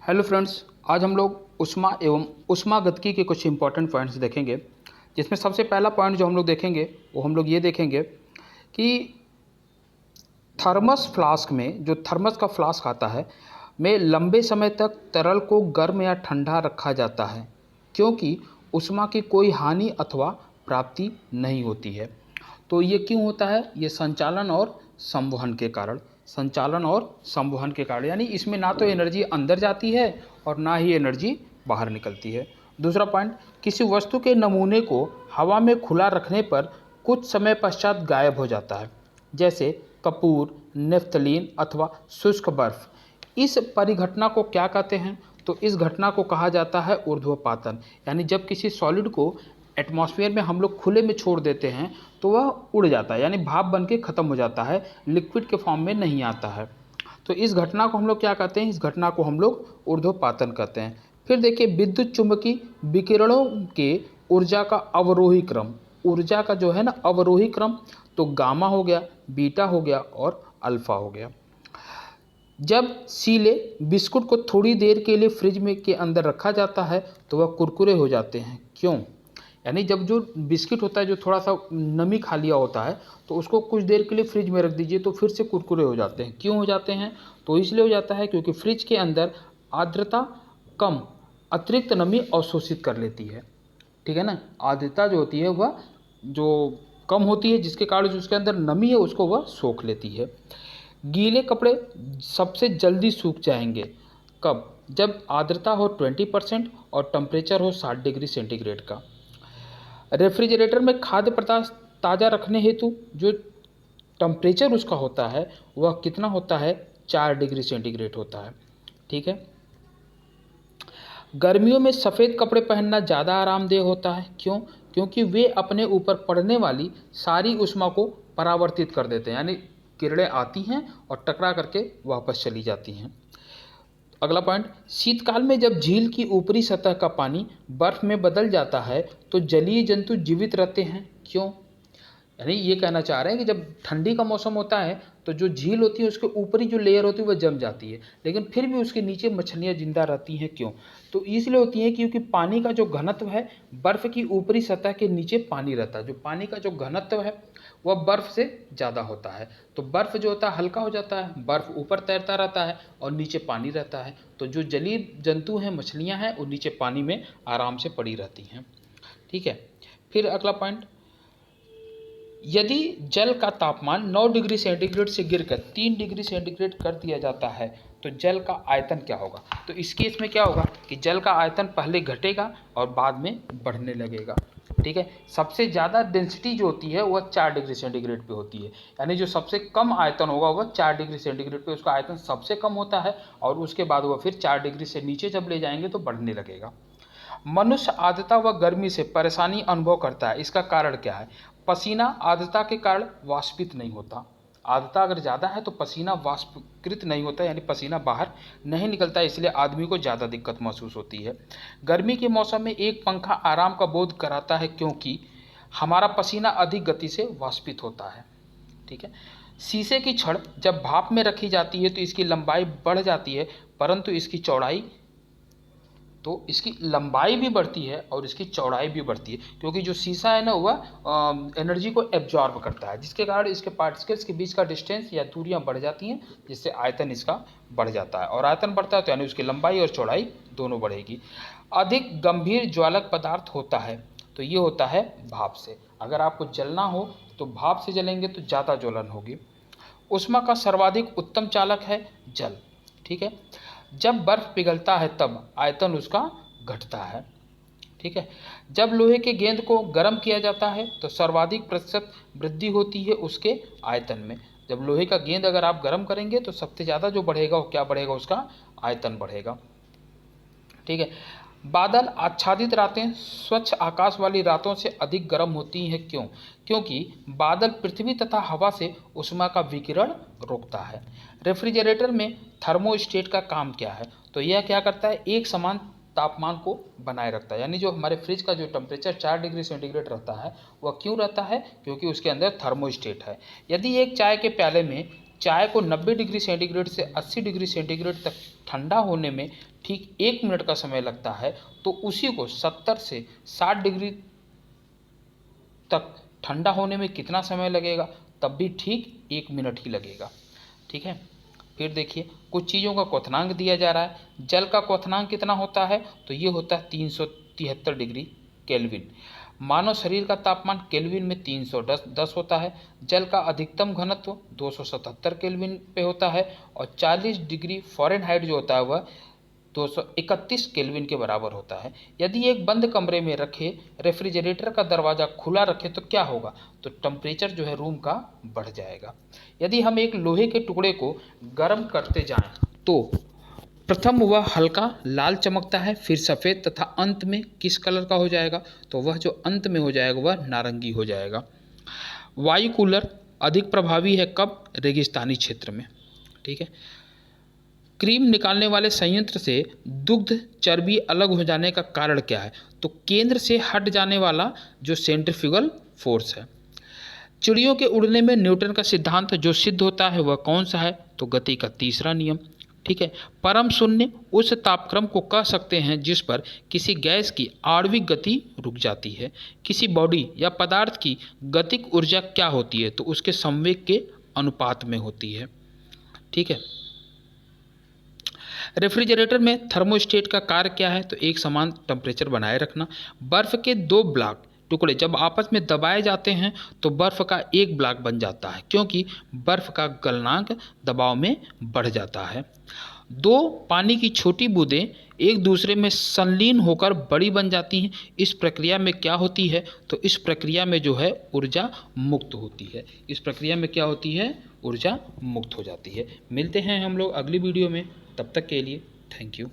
Hello friends, आज हम लोग ऊष्मा एवं ऊष्मागतिकी के कुछ इंपॉर्टेंट पॉइंट्स देखेंगे। जिसमें सबसे पहला पॉइंट जो हम लोग देखेंगे वो हम लोग ये देखेंगे कि थर्मस फ्लास्क में जो थर्मस का फ्लास्क आता है में लंबे समय तक तरल को गर्म या ठंडा रखा जाता है, क्योंकि ऊष्मा की कोई हानि अथवा प्राप्ति नहीं होती है। तो ये क्यों होता है? ये संचालन और संवहन के कारण, यानी इसमें ना तो एनर्जी अंदर जाती है और ना ही एनर्जी बाहर निकलती है। दूसरा पॉइंट, किसी वस्तु के नमूने को हवा में खुला रखने पर कुछ समय पश्चात गायब हो जाता है, जैसे कपूर, नेफ्थलीन अथवा शुष्क बर्फ। इस परिघटना को क्या कहते हैं? तो इस घटना को कहा जाता है ऊर्ध्वपातन। यानी जब किसी सॉलिड को एटमॉस्फेयर में हम लोग खुले में छोड़ देते हैं तो वह उड़ जाता है, यानी भाप बन के ख़त्म हो जाता है, लिक्विड के फॉर्म में नहीं आता है। तो इस घटना को हम लोग क्या कहते हैं? इस घटना को हम लोग ऊर्ध्वपातन कहते हैं। फिर देखिए, विद्युत चुंबकीय विकिरणों के ऊर्जा का अवरोही क्रम, ऊर्जा का जो है ना अवरोही क्रम, तो गामा हो गया, बीटा हो गया और अल्फा हो गया। जब सीले बिस्कुट को थोड़ी देर के लिए फ्रिज में के अंदर रखा जाता है तो वह कुरकुरे हो जाते हैं। क्यों? यानी जब जो बिस्किट होता है जो थोड़ा सा नमी खा लिया होता है तो उसको कुछ देर के लिए फ्रिज में रख दीजिए तो फिर से कुरकुरे हो जाते हैं। क्यों हो जाते हैं? तो इसलिए हो जाता है क्योंकि फ्रिज के अंदर आर्द्रता कम अतिरिक्त नमी अवशोषित कर लेती है। ठीक है ना, आर्द्रता जो होती है वह जो कम होती है, जिसके कारण जो उसके अंदर नमी है उसको वह सोख लेती है। गीले कपड़े सबसे जल्दी सूख जाएंगे कब? जब आर्द्रता हो 20% और टेम्परेचर हो 60 डिग्री सेंटीग्रेड का। रेफ्रिजरेटर में खाद्य पदार्थ ताज़ा रखने हेतु जो टेम्परेचर उसका होता है वह कितना होता है? 4 डिग्री सेंटीग्रेड होता है। ठीक है। गर्मियों में सफ़ेद कपड़े पहनना ज़्यादा आरामदेह होता है। क्यों? क्योंकि वे अपने ऊपर पड़ने वाली सारी ऊष्मा को परावर्तित कर देते हैं, यानी किरणें आती हैं और टकरा करके वापस चली जाती हैं। अगला पॉइंट, शीतकाल में जब झील की ऊपरी सतह का पानी बर्फ में बदल जाता है तो जलीय जंतु जीवित रहते हैं। क्यों? यानी ये कहना चाह रहे हैं कि जब ठंडी का मौसम होता है तो जो झील होती है उसके ऊपरी जो लेयर होती है वह जम जाती है, लेकिन फिर भी उसके नीचे मछलियाँ जिंदा रहती हैं। क्यों? तो इसलिए होती है क्योंकि पानी का जो घनत्व है बर्फ़ की ऊपरी सतह के नीचे पानी रहता है, जो पानी का जो घनत्व है वह बर्फ़ से ज़्यादा होता है। तो बर्फ़ जो होता है हल्का हो जाता है, बर्फ़ ऊपर तैरता रहता है और नीचे पानी रहता है। तो जो जलीय जंतु हैं, मछलियाँ हैं, वो नीचे पानी में आराम से पड़ी रहती हैं। ठीक है। फिर अगला पॉइंट, यदि जल का तापमान 9 डिग्री सेंटीग्रेड से गिरकर 3 डिग्री सेंटीग्रेड कर दिया जाता है तो जल का आयतन क्या होगा? तो इस केस में क्या होगा कि जल का आयतन पहले घटेगा और बाद में बढ़ने लगेगा। ठीक है। सबसे ज़्यादा डेंसिटी जो होती है वह 4 डिग्री सेंटीग्रेड पे होती है, यानी जो सबसे कम आयतन होगा वह 4 डिग्री सेंटीग्रेड पे उसका आयतन सबसे कम होता है और उसके बाद वह फिर 4 डिग्री से नीचे जब ले जाएंगे तो बढ़ने लगेगा। मनुष्य आर्द्रता व गर्मी से परेशानी अनुभव करता है, इसका कारण क्या है? पसीना आर्द्रता के कारण वाष्पित नहीं होता। आर्द्रता अगर ज़्यादा है तो पसीना वाष्पकृत नहीं होता, यानी पसीना बाहर नहीं निकलता, इसलिए आदमी को ज़्यादा दिक्कत महसूस होती है। गर्मी के मौसम में एक पंखा आराम का बोध कराता है क्योंकि हमारा पसीना अधिक गति से वाष्पित होता है। ठीक है। शीशे की छड़ जब भाप में रखी जाती है तो इसकी लंबाई बढ़ जाती है, परंतु इसकी लंबाई भी बढ़ती है और इसकी चौड़ाई भी बढ़ती है, क्योंकि जो शीशा है ना वह एनर्जी को एब्जॉर्ब करता है, जिसके कारण इसके पार्टिकल्स के बीच का डिस्टेंस या दूरियां बढ़ जाती हैं, जिससे आयतन इसका बढ़ जाता है। और आयतन बढ़ता है तो यानी उसकी लंबाई और चौड़ाई दोनों बढ़ेगी। अधिक गंभीर ज्वालक पदार्थ होता है तो ये होता है भाप से। अगर आपको जलना हो तो भाप से जलेंगे तो ज़्यादा ज्वलन होगी। ऊष्मा का सर्वाधिक उत्तम चालक है जल। ठीक है। जब बर्फ पिघलता है तब आयतन उसका घटता है। ठीक है। जब लोहे के गेंद को गर्म किया जाता है तो सर्वाधिक प्रतिशत वृद्धि होती है उसके आयतन में। जब लोहे का गेंद अगर आप गर्म करेंगे तो सबसे ज़्यादा जो बढ़ेगा वो क्या बढ़ेगा? उसका आयतन बढ़ेगा। ठीक है। बादल आच्छादित रातें स्वच्छ आकाश वाली रातों से अधिक गर्म होती हैं। क्यों? क्योंकि बादल पृथ्वी तथा हवा से ऊष्मा का विकिरण रोकता है। रेफ्रिजरेटर में थर्मोस्टेट का काम क्या है? तो यह क्या करता है? एक समान तापमान को बनाए रखता है, यानी जो हमारे फ्रिज का जो टेम्परेचर 4 डिग्री सेंटीग्रेड रहता है वह क्यों रहता है? क्योंकि उसके अंदर थर्मोस्टेट है। यदि एक चाय के प्याले में चाय को 90 डिग्री सेंटीग्रेड से 80 डिग्री सेंटीग्रेड तक ठंडा होने में ठीक 1 मिनट का समय लगता है, तो उसी को 70 से 60 डिग्री तक ठंडा होने में कितना समय लगेगा? तब भी ठीक 1 मिनट ही लगेगा। ठीक है, फिर देखिए कुछ चीज़ों का क्वथनांक दिया जा रहा है। जल का क्वथनांक कितना होता है? तो ये होता है 373 डिग्री केल्विन। मानव शरीर का तापमान केल्विन में 310 होता है। जल का अधिकतम घनत्व 277 केल्विन पे होता है और 40 डिग्री फ़ारेनहाइट जो होता है वह 231 केल्विन के बराबर होता है। यदि एक बंद कमरे में रखे रेफ्रिजरेटर का दरवाज़ा खुला रखे तो क्या होगा? तो टेम्परेचर जो है रूम का बढ़ जाएगा। यदि हम एक लोहे के टुकड़े को गर्म करते जाएं तो प्रथम वह हल्का लाल चमकता है, फिर सफ़ेद तथा अंत में किस कलर का हो जाएगा? तो वह जो अंत में हो जाएगा वह नारंगी हो जाएगा। वायु कूलर अधिक प्रभावी है कब? रेगिस्तानी क्षेत्र में। ठीक है, क्रीम निकालने वाले संयंत्र से दुग्ध चर्बी अलग हो जाने का कारण क्या है? तो केंद्र से हट जाने वाला जो सेंट्रीफ्यूगल फोर्स है। चिड़ियों के उड़ने में न्यूटन का सिद्धांत जो सिद्ध होता है वह कौन सा है? तो गति का तीसरा नियम। ठीक है, परम शून्य उस तापक्रम को कह सकते हैं जिस पर किसी गैस की आणविक गति रुक जाती है। किसी बॉडी या पदार्थ की गतिक ऊर्जा क्या होती है? तो उसके संवेग के अनुपात में होती है। ठीक है, रेफ्रिजरेटर में थर्मोस्टेट का कार्य क्या है? तो एक समान टेम्परेचर बनाए रखना। बर्फ़ के 2 ब्लॉक टुकड़े जब आपस में दबाए जाते हैं तो बर्फ़ का एक ब्लॉक बन जाता है, क्योंकि बर्फ़ का गलनांक दबाव में बढ़ जाता है। 2 पानी की छोटी बूंदें एक दूसरे में संलीन होकर बड़ी बन जाती हैं। इस प्रक्रिया में क्या होती है? तो इस प्रक्रिया में जो है ऊर्जा मुक्त होती है। इस प्रक्रिया में क्या होती है? ऊर्जा मुक्त हो जाती है। मिलते हैं हम लोग अगली वीडियो में, तब तक के लिए थैंक यू।